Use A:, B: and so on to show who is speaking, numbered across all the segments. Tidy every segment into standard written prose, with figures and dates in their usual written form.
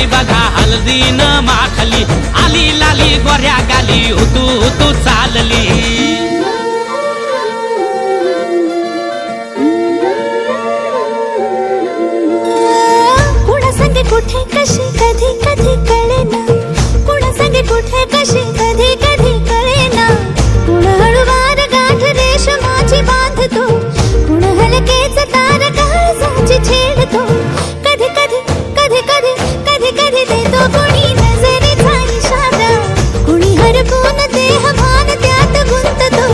A: गाली बघा हळदीन माखली, आली लाली गोऱ्या गाली हुतू हुतू चालली.
B: कुणा संगे कुठे कशी कधी कधी कळेना, कुणा संगे कुठे कशी कधी कधी कळेना. कुण हळूवार गाठ रेशमाची बांधतो, कुण हलकेच तार काळजाची छेडतो. कधी कधी कधी कधी कधी कधी देतो कुणी नजरेचा इशारा, कुणी हरपून देह भान त्यात गुंततो,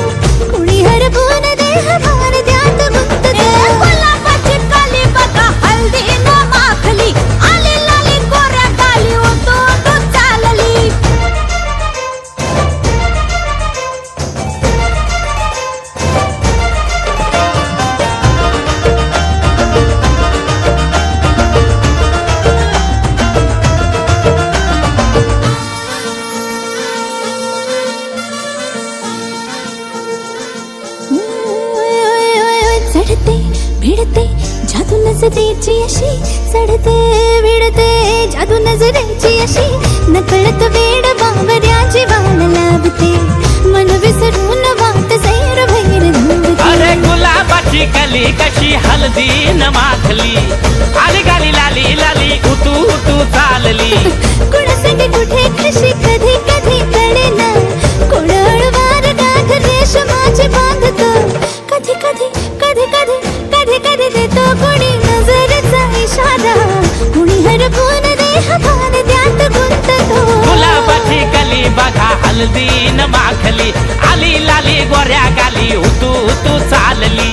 B: कुणी हरपून देह भान त्यात गुंततो. गुलाबाची काली बघा हळदीन माखली, आली लाली गोऱ्या गाली हुतू हुतू चालली. चढते भिडते जादू नजरेची अशी, चढते भिडते जादू नजरेची अशी. नकळत वेड बावऱ्याची वाल लाभते, मन विसरून वाट सैर भैर धावते.
A: अरे गुलाबाची कली कशी हळदीन माखली, आली गाली लाली लाली हुतू हुतू चालली.
B: कुणा संगे कुठे कशी कधी कधी कळेना, कुण हळूवार गाठ रेशमाची बांधतो. कधी कधी कधी कधी कधी कधी देतो कुणी नजरेचा इशारा, कुणी हरपून देह भान त्यात गुंततो.
A: गुलाबाची कली बघा हळदीन माखली, आली लाली गोऱ्या गाली हुतू हुतू चालली.